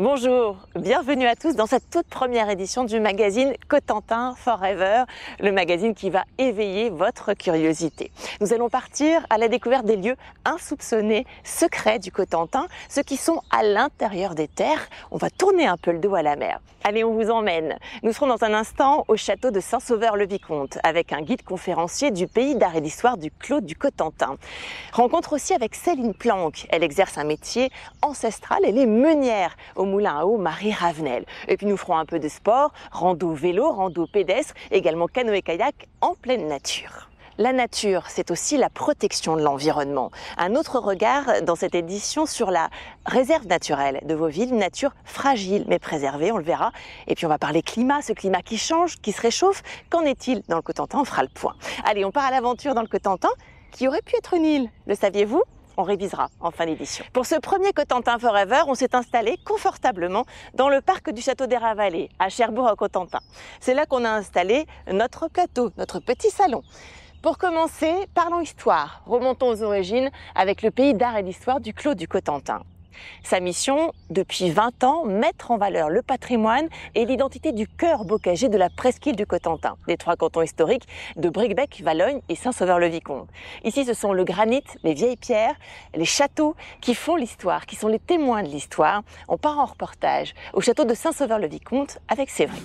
Bonjour, bienvenue à tous dans cette toute première édition du magazine Cotentin Forever, le magazine qui va éveiller votre curiosité. Nous allons partir à la découverte des lieux insoupçonnés, secrets du Cotentin, ceux qui sont à l'intérieur des terres. On va tourner un peu le dos à la mer. Allez, on vous emmène. Nous serons dans un instant au château de Saint-Sauveur-le-Vicomte avec un guide conférencier du pays d'art et d'histoire du Clos du Cotentin. Rencontre aussi avec Céline Planck. Elle exerce un métier ancestral, elle est meunière au moulin à eau Marie Ravenel. Et puis nous ferons un peu de sport, rando vélo, rando pédestre, également canoë-kayak en pleine nature. La nature, c'est aussi la protection de l'environnement. Un autre regard dans cette édition sur la réserve naturelle de Vauville, une nature fragile mais préservée, on le verra. Et puis on va parler climat, ce climat qui change, qui se réchauffe. Qu'en est-il dans le Cotentin? On fera le point. Allez, on part à l'aventure dans le Cotentin, qui aurait pu être une île, le saviez-vous? On révisera en fin d'édition. Pour ce premier Cotentin Forever, on s'est installé confortablement dans le parc du Château des Rats-Vallées, à Cherbourg-en-Cotentin. C'est là qu'on a installé notre plateau, notre petit salon. Pour commencer, parlons histoire. Remontons aux origines avec le pays d'art et d'histoire du Clos du Cotentin. Sa mission, depuis 20 ans, mettre en valeur le patrimoine et l'identité du cœur bocagé de la presqu'île du Cotentin, des trois cantons historiques de Bricquebec, Valognes et Saint-Sauveur-le-Vicomte. Ici, ce sont le granit, les vieilles pierres, les châteaux qui font l'histoire, qui sont les témoins de l'histoire. On part en reportage au château de Saint-Sauveur-le-Vicomte avec Séverine.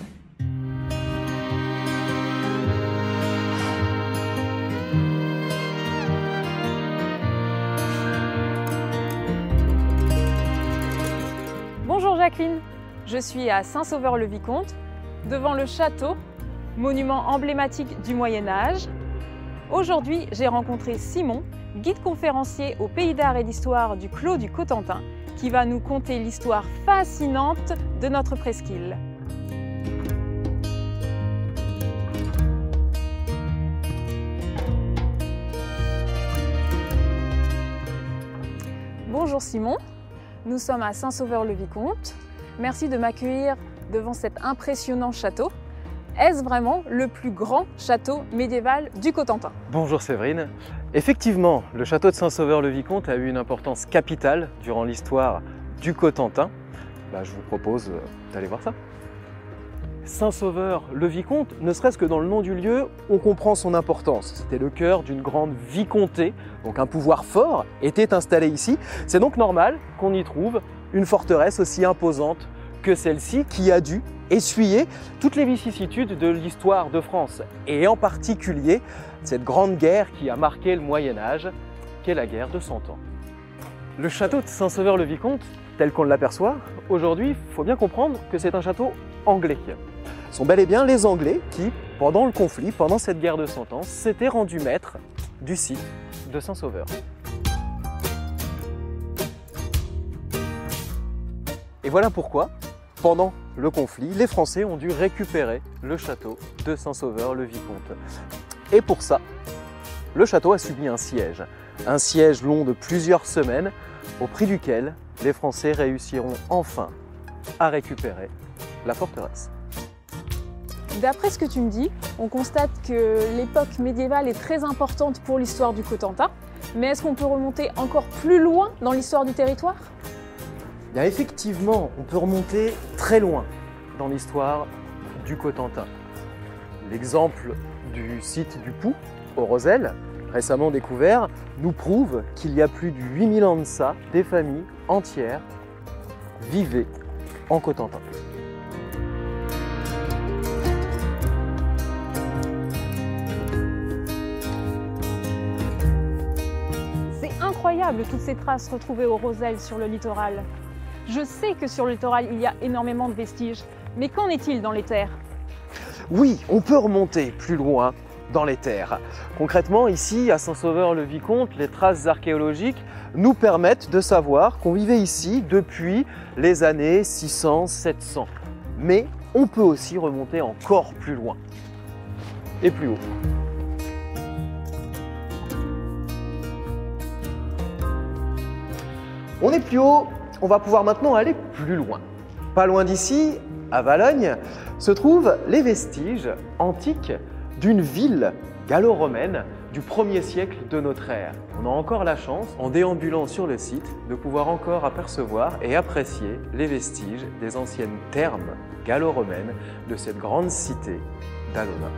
Bonjour Jacqueline, je suis à Saint-Sauveur-le-Vicomte, devant le château, monument emblématique du Moyen-Âge. Aujourd'hui, j'ai rencontré Simon, guide conférencier au pays d'art et d'histoire du Clos du Cotentin, qui va nous conter l'histoire fascinante de notre presqu'île. Bonjour Simon. Nous sommes à Saint-Sauveur-le-Vicomte. Merci de m'accueillir devant cet impressionnant château. Est-ce vraiment le plus grand château médiéval du Cotentin? Bonjour Séverine. Effectivement, le château de Saint-Sauveur-le-Vicomte a eu une importance capitale durant l'histoire du Cotentin. Je vous propose d'aller voir ça. Saint-Sauveur-le-Vicomte, ne serait-ce que dans le nom du lieu, on comprend son importance. C'était le cœur d'une grande vicomté, donc un pouvoir fort était installé ici. C'est donc normal qu'on y trouve une forteresse aussi imposante que celle-ci, qui a dû essuyer toutes les vicissitudes de l'histoire de France, et en particulier cette grande guerre qui a marqué le Moyen-Âge, qu'est la guerre de 100 ans. Le château de Saint-Sauveur-le-Vicomte, tel qu'on l'aperçoit, aujourd'hui, il faut bien comprendre que c'est un château anglais. Ce sont bel et bien les Anglais qui, pendant le conflit, pendant cette guerre de 100 ans, s'étaient rendus maîtres du site de Saint-Sauveur. Et voilà pourquoi, pendant le conflit, les Français ont dû récupérer le château de Saint-Sauveur-le-Vicomte. Et pour ça, le château a subi un siège long de plusieurs semaines, au prix duquel les Français réussiront enfin à récupérer la forteresse. D'après ce que tu me dis, on constate que l'époque médiévale est très importante pour l'histoire du Cotentin. Mais est-ce qu'on peut remonter encore plus loin dans l'histoire du territoire? Bien, effectivement, on peut remonter très loin dans l'histoire du Cotentin. L'exemple du site du Pou, au Rosel, récemment découvert, nous prouve qu'il y a plus de 8000 ans de ça, des familles entières vivaient en Cotentin. C'est incroyable toutes ces traces retrouvées au Rosel sur le littoral. Je sais que sur le littoral il y a énormément de vestiges, mais qu'en est-il dans les terres? Oui, on peut remonter plus loin dans les terres. Concrètement, ici, à Saint-Sauveur-le-Vicomte, les traces archéologiques nous permettent de savoir qu'on vivait ici depuis les années 600-700. Mais on peut aussi remonter encore plus loin et plus haut. On est plus haut, on va pouvoir maintenant aller plus loin. Pas loin d'ici, à Valognes, se trouvent les vestiges antiques d'une ville gallo-romaine du 1er siècle de notre ère. On a encore la chance, en déambulant sur le site, de pouvoir encore apercevoir et apprécier les vestiges des anciennes thermes gallo-romaines de cette grande cité d'Alona.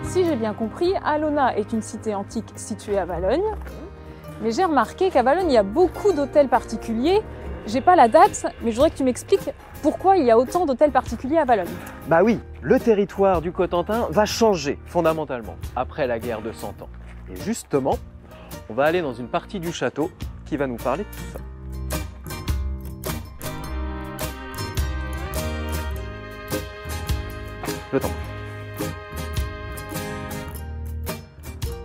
Si j'ai bien compris, Alona est une cité antique située à Valognes. Mais j'ai remarqué qu'à Valognes, il y a beaucoup d'hôtels particuliers. J'ai pas la date, mais je voudrais que tu m'expliques pourquoi il y a autant d'hôtels particuliers à Valognes. Bah oui, le territoire du Cotentin va changer fondamentalement après la guerre de 100 ans. Et justement, on va aller dans une partie du château qui va nous parler de tout ça. Le temps.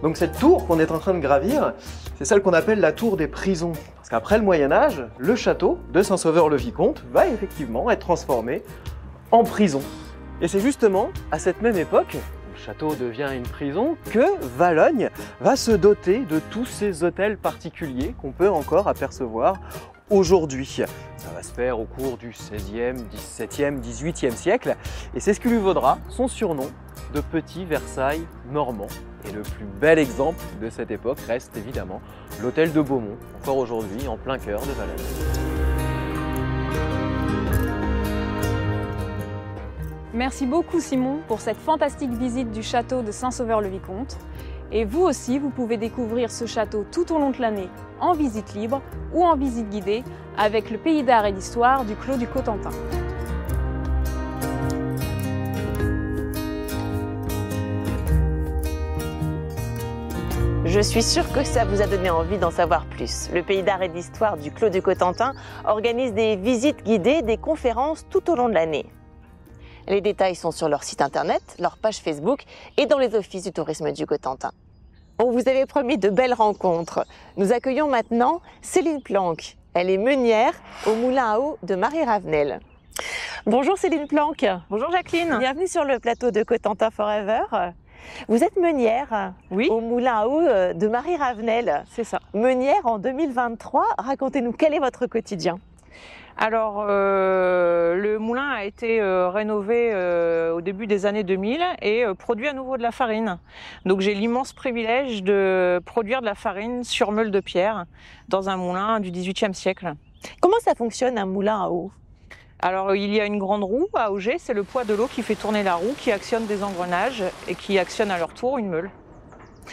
Donc cette tour qu'on est en train de gravir, c'est celle qu'on appelle la tour des prisons. Parce qu'après le Moyen-Âge, le château de Saint-Sauveur-le-Vicomte va effectivement être transformé en prison. Et c'est justement à cette même époque, où le château devient une prison, que Valognes va se doter de tous ces hôtels particuliers qu'on peut encore apercevoir aujourd'hui. Ça va se faire au cours du XVIe, XVIIe, XVIIIe siècle, et c'est ce qui lui vaudra son surnom de Petit Versailles normand. Et le plus bel exemple de cette époque reste évidemment l'hôtel de Beaumont, encore aujourd'hui en plein cœur de Valognes. Merci beaucoup Simon pour cette fantastique visite du château de Saint-Sauveur-le-Vicomte. Et vous aussi, vous pouvez découvrir ce château tout au long de l'année en visite libre ou en visite guidée avec le pays d'art et d'histoire du Clos du Cotentin. Je suis sûre que ça vous a donné envie d'en savoir plus. Le pays d'art et d'histoire du Clos du Cotentin organise des visites guidées, des conférences tout au long de l'année. Les détails sont sur leur site internet, leur page Facebook et dans les offices du tourisme du Cotentin. On vous avait promis de belles rencontres. Nous accueillons maintenant Céline Planck. Elle est meunière au moulin à eau de Marie Ravenel. Bonjour Céline Planck. Bonjour Jacqueline. Bienvenue sur le plateau de Cotentin Forever. Vous êtes meunière au moulin à eau de Marie Ravenel. C'est ça. Meunière en 2023. Racontez-nous, quel est votre quotidien ? Alors, le moulin a été rénové au début des années 2000 et produit à nouveau de la farine. Donc j'ai l'immense privilège de produire de la farine sur meule de pierre dans un moulin du XVIIIe siècle. Comment ça fonctionne un moulin à eau ? Alors il y a une grande roue à auger, c'est le poids de l'eau qui fait tourner la roue, qui actionne des engrenages et qui actionne à leur tour une meule.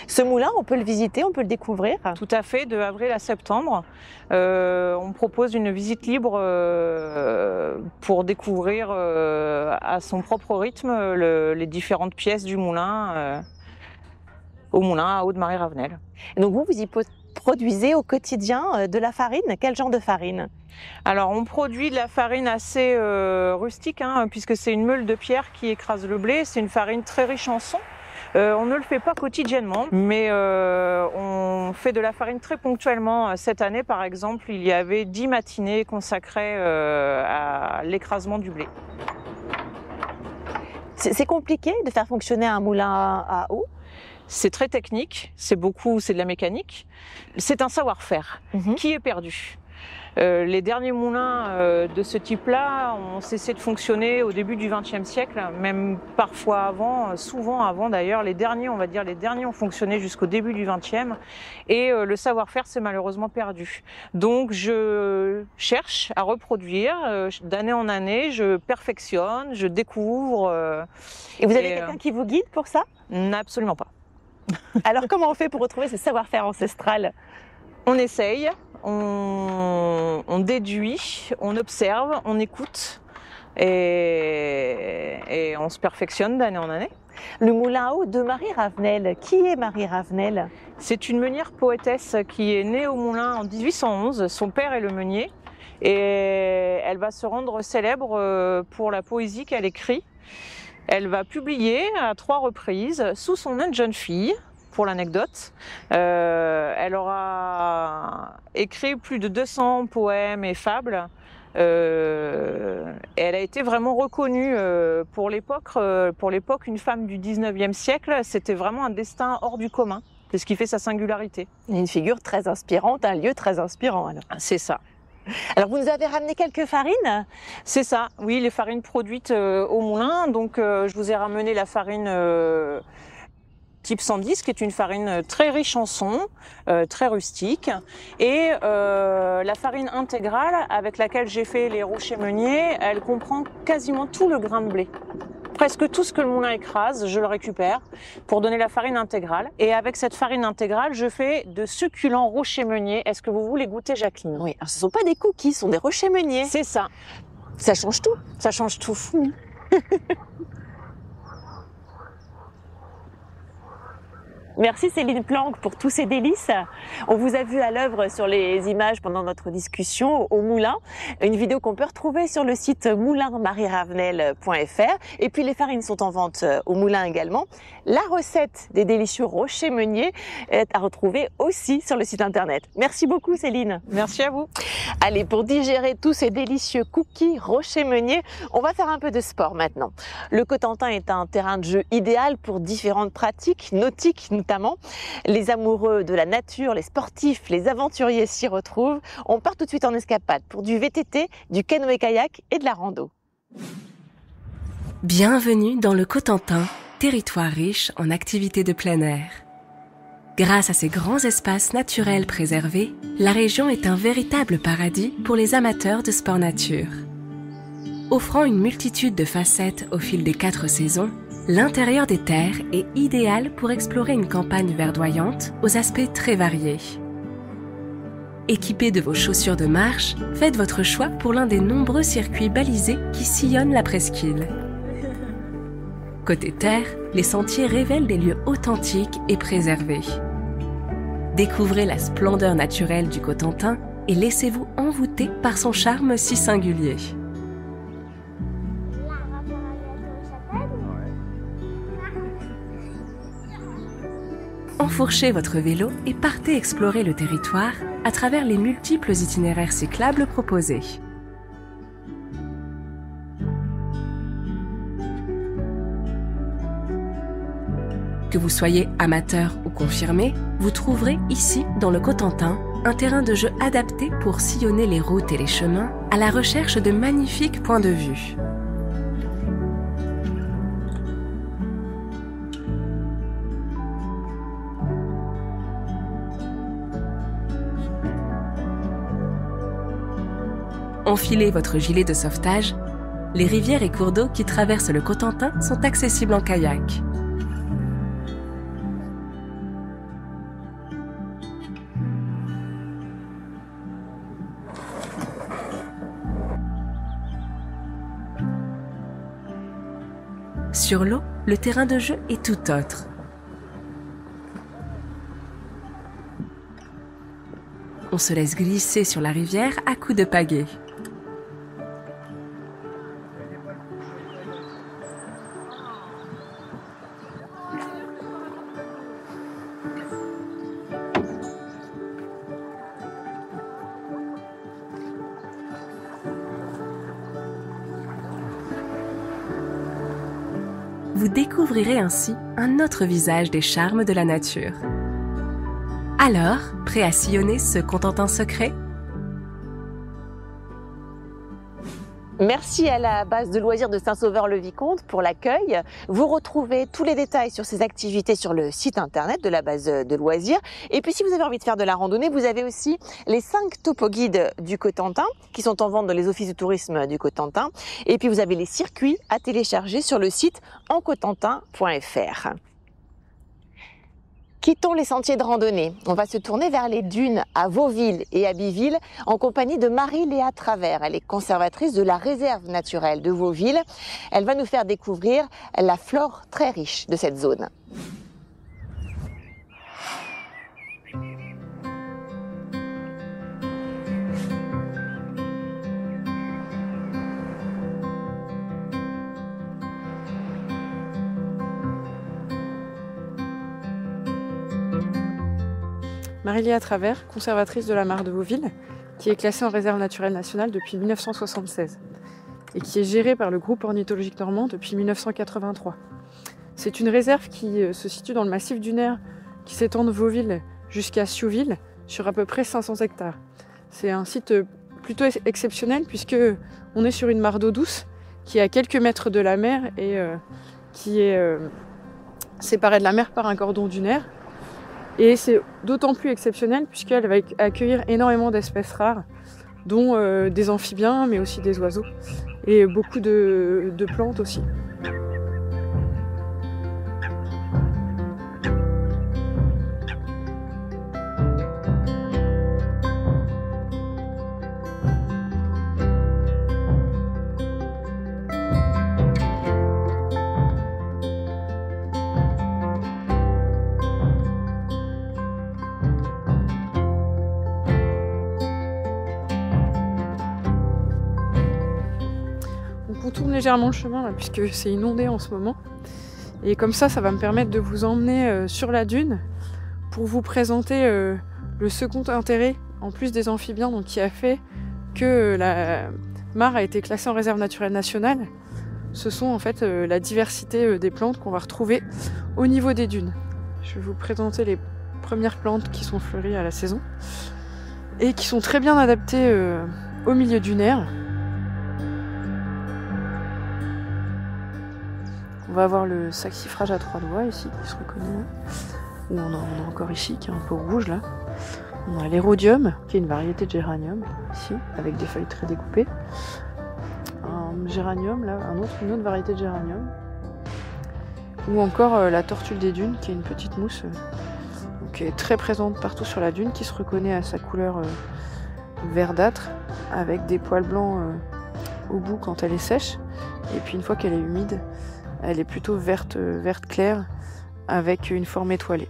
Ce moulin, on peut le visiter, on peut le découvrir ? Tout à fait, de avril à septembre. On propose une visite libre pour découvrir à son propre rythme les différentes pièces du moulin au moulin à eau de Marie Ravenel. Et donc vous y produisez au quotidien de la farine ? Quel genre de farine ? Alors on produit de la farine assez rustique, puisque c'est une meule de pierre qui écrase le blé. C'est une farine très riche en son. On ne le fait pas quotidiennement, mais on fait de la farine très ponctuellement. Cette année, par exemple, il y avait 10 matinées consacrées à l'écrasement du blé. C'est compliqué de faire fonctionner un moulin à eau ? C'est très technique, c'est de la mécanique. C'est un savoir-faire qui est perdu. Les derniers moulins de ce type-là ont cessé de fonctionner au début du XXe siècle, même parfois avant, souvent avant d'ailleurs. Les derniers ont fonctionné jusqu'au début du XXe et le savoir-faire s'est malheureusement perdu. Donc je cherche à reproduire d'année en année, je perfectionne, je découvre. Et vous avez quelqu'un qui vous guide pour ça ? Absolument pas. Alors comment on fait pour retrouver ce savoir-faire ancestral ? On essaye. On déduit, on observe, on écoute et on se perfectionne d'année en année. Le moulin à eau de Marie Ravenel, qui est Marie Ravenel ? C'est une meunière poétesse qui est née au moulin en 1811, son père est le meunier et elle va se rendre célèbre pour la poésie qu'elle écrit. Elle va publier à 3 reprises sous son nom de jeune fille. Pour l'anecdote, elle aura écrit plus de 200 poèmes et fables. Et elle a été vraiment reconnue pour l'époque. Une femme du 19e siècle, c'était vraiment un destin hors du commun. C'est ce qui fait sa singularité. Une figure très inspirante, un lieu très inspirant alors. C'est ça. Alors vous nous avez ramené quelques farines? C'est ça, oui, les farines produites au moulin. Donc je vous ai ramené la farine type 110, qui est une farine très riche en son, très rustique, et la farine intégrale avec laquelle j'ai fait les rochers meuniers, elle comprend quasiment tout le grain de blé. Presque tout ce que le moulin écrase, je le récupère pour donner la farine intégrale. Et avec cette farine intégrale, je fais de succulents rochers meuniers. Est-ce que vous voulez goûter, Jacqueline? Oui, alors ce ne sont pas des cookies, ce sont des rochers meuniers. C'est ça. Ça change tout. Ça change tout. Merci Céline Planck pour tous ces délices. On vous a vu à l'œuvre sur les images pendant notre discussion au moulin. Une vidéo qu'on peut retrouver sur le site moulinmarieravenel.fr. Et puis les farines sont en vente au moulin également. La recette des délicieux rochers meuniers est à retrouver aussi sur le site internet. Merci beaucoup Céline. Merci à vous. Allez, pour digérer tous ces délicieux cookies rochers meuniers, on va faire un peu de sport maintenant. Le Cotentin est un terrain de jeu idéal pour différentes pratiques nautiques notamment. Les amoureux de la nature, les sportifs, les aventuriers s'y retrouvent. On part tout de suite en escapade pour du VTT, du canoë-kayak et de la rando. Bienvenue dans le Cotentin, territoire riche en activités de plein air. Grâce à ses grands espaces naturels préservés, la région est un véritable paradis pour les amateurs de sport nature. Offrant une multitude de facettes au fil des 4 saisons, l'intérieur des terres est idéal pour explorer une campagne verdoyante aux aspects très variés. Équipés de vos chaussures de marche, faites votre choix pour l'un des nombreux circuits balisés qui sillonnent la presqu'île. Côté terre, les sentiers révèlent des lieux authentiques et préservés. Découvrez la splendeur naturelle du Cotentin et laissez-vous envoûter par son charme si singulier. Enfourchez votre vélo et partez explorer le territoire à travers les multiples itinéraires cyclables proposés. Que vous soyez amateur ou confirmé, vous trouverez ici, dans le Cotentin, un terrain de jeu adapté pour sillonner les routes et les chemins à la recherche de magnifiques points de vue. Enfilez votre gilet de sauvetage. Les rivières et cours d'eau qui traversent le Cotentin sont accessibles en kayak. Sur l'eau, le terrain de jeu est tout autre. On se laisse glisser sur la rivière à coups de pagaie. Vous découvrirez ainsi un autre visage des charmes de la nature. Alors, prêt à sillonner ce Cotentin secret? Merci à la base de loisirs de Saint-Sauveur-le-Vicomte pour l'accueil. Vous retrouvez tous les détails sur ces activités sur le site internet de la base de loisirs. Et puis si vous avez envie de faire de la randonnée, vous avez aussi les 5 topo-guides du Cotentin qui sont en vente dans les offices de tourisme du Cotentin. Et puis vous avez les circuits à télécharger sur le site encotentin.fr. Quittons les sentiers de randonnée. On va se tourner vers les dunes à Vauville et à Biville en compagnie de Marie-Léa Travers. Elle est conservatrice de la réserve naturelle de Vauville. Elle va nous faire découvrir la flore très riche de cette zone. Marie-Léa Travers, conservatrice de la mare de Vauville, qui est classée en réserve naturelle nationale depuis 1976 et qui est gérée par le groupe ornithologique normand depuis 1983. C'est une réserve qui se situe dans le massif dunaire qui s'étend de Vauville jusqu'à Siouville sur à peu près 500 hectares. C'est un site plutôt exceptionnel puisque on est sur une mare d'eau douce qui est à quelques mètres de la mer et qui est séparée de la mer par un cordon dunaire. Et c'est d'autant plus exceptionnel puisqu'elle va accueillir énormément d'espèces rares, dont des amphibiens, mais aussi des oiseaux, et beaucoup de plantes aussi. On tourne légèrement le chemin là, puisque c'est inondé en ce moment. Et comme ça va me permettre de vous emmener sur la dune pour vous présenter le second intérêt, en plus des amphibiens, donc, qui a fait que la mare a été classée en réserve naturelle nationale. Ce sont en fait la diversité des plantes qu'on va retrouver au niveau des dunes. Je vais vous présenter les premières plantes qui sont fleuries à la saison et qui sont très bien adaptées au milieu dunaire. On va avoir le saxifrage à 3 doigts ici, qui se reconnaît. Ou on a encore ici, qui est un peu rouge là. On a l'érodium, qui est une variété de géranium, ici, avec des feuilles très découpées. Un géranium là, une autre variété de géranium. Ou encore la tortue des dunes, qui est une petite mousse, qui est très présente partout sur la dune, qui se reconnaît à sa couleur verdâtre, avec des poils blancs au bout quand elle est sèche. Et puis une fois qu'elle est humide, elle est plutôt verte claire avec une forme étoilée.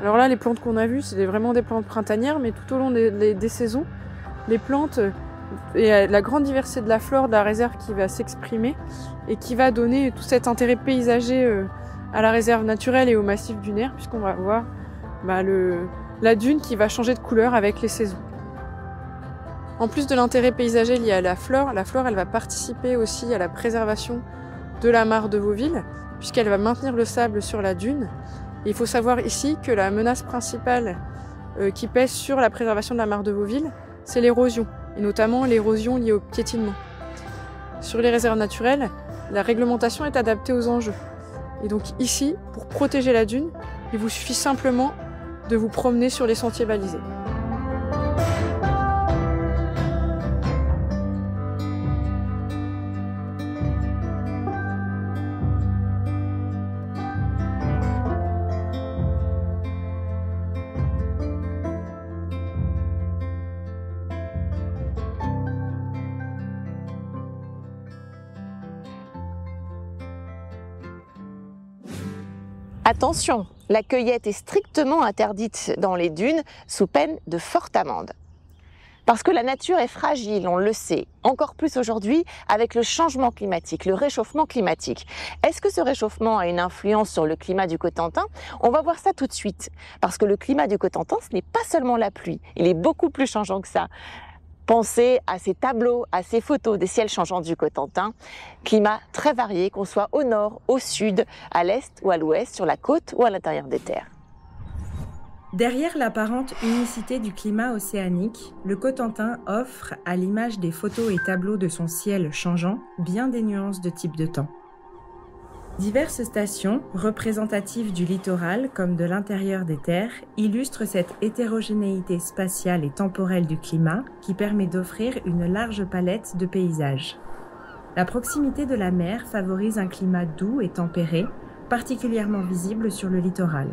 Alors là, les plantes qu'on a vues, c'est vraiment des plantes printanières, mais tout au long des saisons, les plantes et la grande diversité de la flore de la réserve qui va s'exprimer et qui va donner tout cet intérêt paysager à la réserve naturelle et au massif dunaire, puisqu'on va voir la dune qui va changer de couleur avec les saisons. En plus de l'intérêt paysager lié à la flore elle va participer aussi à la préservation de la mare de Vauville, puisqu'elle va maintenir le sable sur la dune. Et il faut savoir ici que la menace principale qui pèse sur la préservation de la mare de Vauville, c'est l'érosion, et notamment l'érosion liée au piétinement. Sur les réserves naturelles, la réglementation est adaptée aux enjeux. Et donc ici, pour protéger la dune, il vous suffit simplement de vous promener sur les sentiers balisés. Attention, la cueillette est strictement interdite dans les dunes sous peine de forte amende. Parce que la nature est fragile, on le sait, encore plus aujourd'hui avec le changement climatique, le réchauffement climatique. Est-ce que ce réchauffement a une influence sur le climat du Cotentin? On va voir ça tout de suite. Parce que le climat du Cotentin, ce n'est pas seulement la pluie, il est beaucoup plus changeant que ça. Pensez à ces tableaux, à ces photos des ciels changeants du Cotentin. Climat très varié, qu'on soit au nord, au sud, à l'est ou à l'ouest, sur la côte ou à l'intérieur des terres. Derrière l'apparente unicité du climat océanique, le Cotentin offre, à l'image des photos et tableaux de son ciel changeant, bien des nuances de type de temps. Diverses stations, représentatives du littoral comme de l'intérieur des terres, illustrent cette hétérogénéité spatiale et temporelle du climat qui permet d'offrir une large palette de paysages. La proximité de la mer favorise un climat doux et tempéré, particulièrement visible sur le littoral.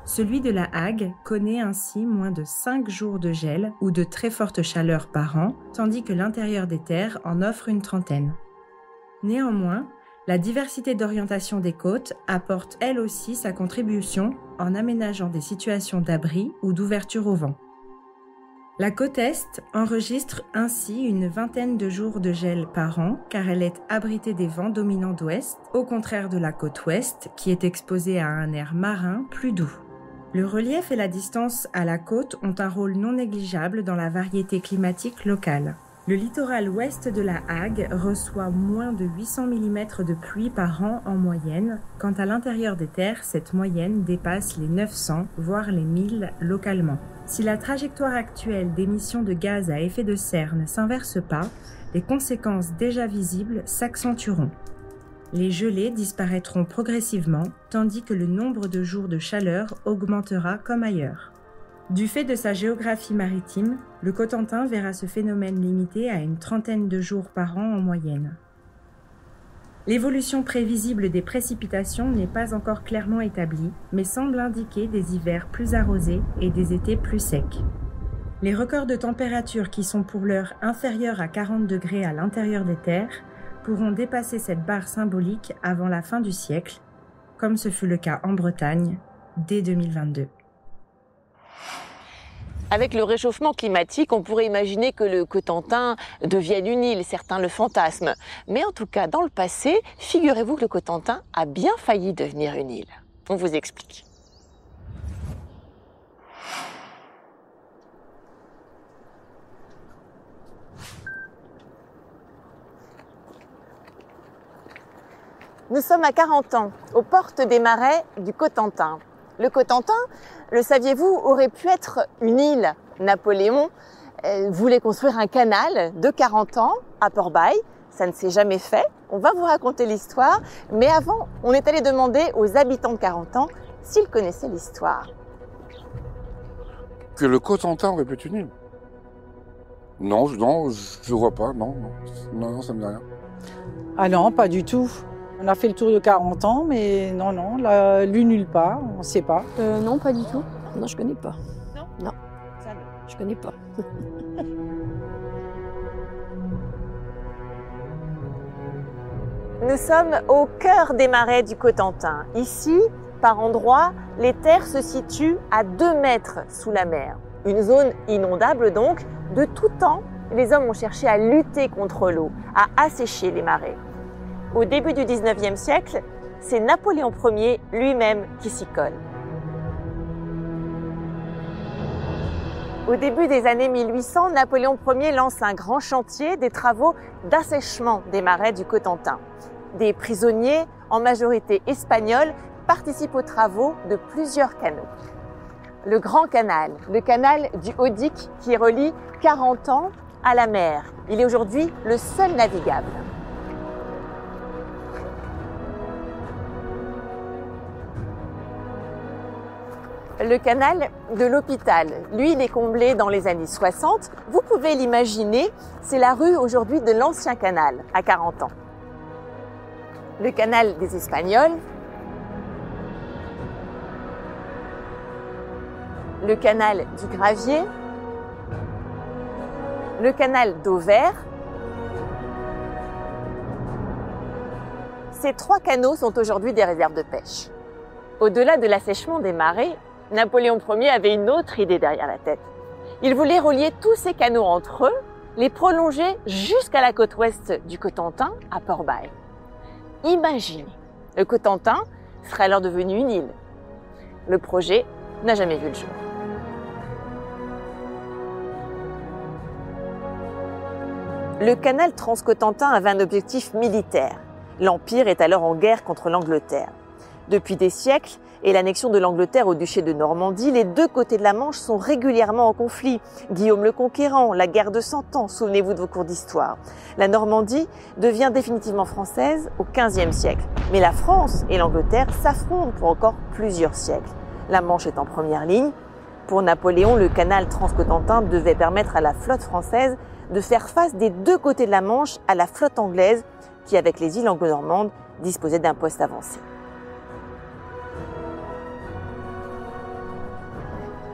Celui de la Hague connaît ainsi moins de 5 jours de gel ou de très fortes chaleurs par an, tandis que l'intérieur des terres en offre une trentaine. Néanmoins, la diversité d'orientation des côtes apporte elle aussi sa contribution en aménageant des situations d'abri ou d'ouverture au vent. La côte Est enregistre ainsi une vingtaine de jours de gel par an car elle est abritée des vents dominants d'ouest, au contraire de la côte Ouest qui est exposée à un air marin plus doux. Le relief et la distance à la côte ont un rôle non négligeable dans la variété climatique locale. Le littoral ouest de la Hague reçoit moins de 800 mm de pluie par an en moyenne, quand à l'intérieur des terres, cette moyenne dépasse les 900, voire les 1000 localement. Si la trajectoire actuelle d'émissions de gaz à effet de serre ne s'inverse pas, les conséquences déjà visibles s'accentueront. Les gelées disparaîtront progressivement, tandis que le nombre de jours de chaleur augmentera comme ailleurs. Du fait de sa géographie maritime, le Cotentin verra ce phénomène limité à une trentaine de jours par an en moyenne. L'évolution prévisible des précipitations n'est pas encore clairement établie, mais semble indiquer des hivers plus arrosés et des étés plus secs. Les records de température qui sont pour l'heure inférieurs à 40 degrés à l'intérieur des terres pourront dépasser cette barre symbolique avant la fin du siècle, comme ce fut le cas en Bretagne dès 2022. Avec le réchauffement climatique, on pourrait imaginer que le Cotentin devienne une île, certains le fantasment. Mais en tout cas, dans le passé, figurez-vous que le Cotentin a bien failli devenir une île. On vous explique. Nous sommes à 40 ans, aux portes des marais du Cotentin. Le Cotentin, le saviez-vous, aurait pu être une île. Napoléon voulait construire un canal de 40 ans à Port-Bail. Ça ne s'est jamais fait. On va vous raconter l'histoire. Mais avant, on est allé demander aux habitants de 40 ans s'ils connaissaient l'histoire. Que le Cotentin aurait pu être une île? Non, je vois pas. Non, ça me dit rien. Ah non, pas du tout. On a fait le tour de 40 ans, mais non, lu nulle part, on ne sait pas. Non, pas du tout. Non, je connais pas. Non. Non, je connais pas. Nous sommes au cœur des marais du Cotentin. Ici, par endroits, les terres se situent à 2 mètres sous la mer. Une zone inondable donc. De tout temps, les hommes ont cherché à lutter contre l'eau, à assécher les marais. Au début du 19e siècle, c'est Napoléon Ier lui-même qui s'y colle. Au début des années 1800, Napoléon Ier lance un grand chantier des travaux d'assèchement des marais du Cotentin. Des prisonniers, en majorité espagnols, participent aux travaux de plusieurs canaux. Le Grand Canal, le canal du Haut-Dic qui relie 40 ans à la mer. Il est aujourd'hui le seul navigable. Le canal de l'Hôpital, lui, il est comblé dans les années 60. Vous pouvez l'imaginer, c'est la rue aujourd'hui de l'ancien canal, à 40 ans. Le canal des Espagnols, le canal du Gravier, le canal d'Auvers. Ces 3 canaux sont aujourd'hui des réserves de pêche. Au-delà de l'assèchement des marais, Napoléon Ier avait une autre idée derrière la tête. Il voulait relier tous ces canaux entre eux, les prolonger jusqu'à la côte ouest du Cotentin, à Port-Bail. Imaginez, le Cotentin serait alors devenu une île. Le projet n'a jamais vu le jour. Le canal transcotentin avait un objectif militaire. L'Empire est alors en guerre contre l'Angleterre. Depuis des siècles, et l'annexion de l'Angleterre au duché de Normandie, les 2 côtés de la Manche sont régulièrement en conflit. Guillaume le Conquérant, la guerre de 100 ans, souvenez-vous de vos cours d'histoire. La Normandie devient définitivement française au XVe siècle. Mais la France et l'Angleterre s'affrontent pour encore plusieurs siècles. La Manche est en première ligne. Pour Napoléon, le canal transcotentin devait permettre à la flotte française de faire face des 2 côtés de la Manche à la flotte anglaise qui, avec les îles anglo-normandes, disposait d'un poste avancé.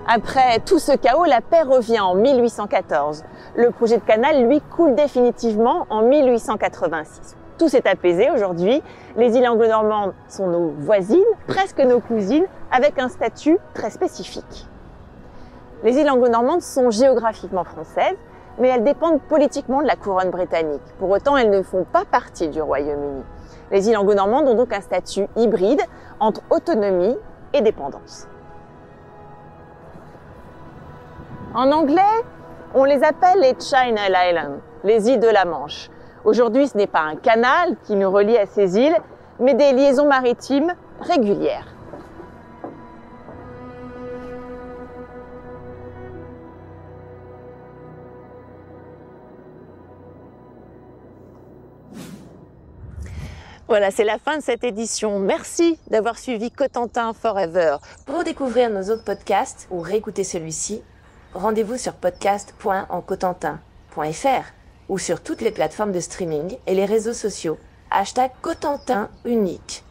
Après tout ce chaos, la paix revient en 1814. Le projet de canal, lui, coule définitivement en 1886. Tout s'est apaisé aujourd'hui. Les îles anglo-normandes sont nos voisines, presque nos cousines, avec un statut très spécifique. Les îles anglo-normandes sont géographiquement françaises, mais elles dépendent politiquement de la couronne britannique. Pour autant, elles ne font pas partie du Royaume-Uni. Les îles anglo-normandes ont donc un statut hybride entre autonomie et dépendance. En anglais, on les appelle les Channel Islands, les îles de la Manche. Aujourd'hui, ce n'est pas un canal qui nous relie à ces îles, mais des liaisons maritimes régulières. Voilà, c'est la fin de cette édition. Merci d'avoir suivi Cotentin Forever. Pour découvrir nos autres podcasts ou réécouter celui-ci, rendez-vous sur podcast.encotentin.fr ou sur toutes les plateformes de streaming et les réseaux sociaux. #CotentinUnique.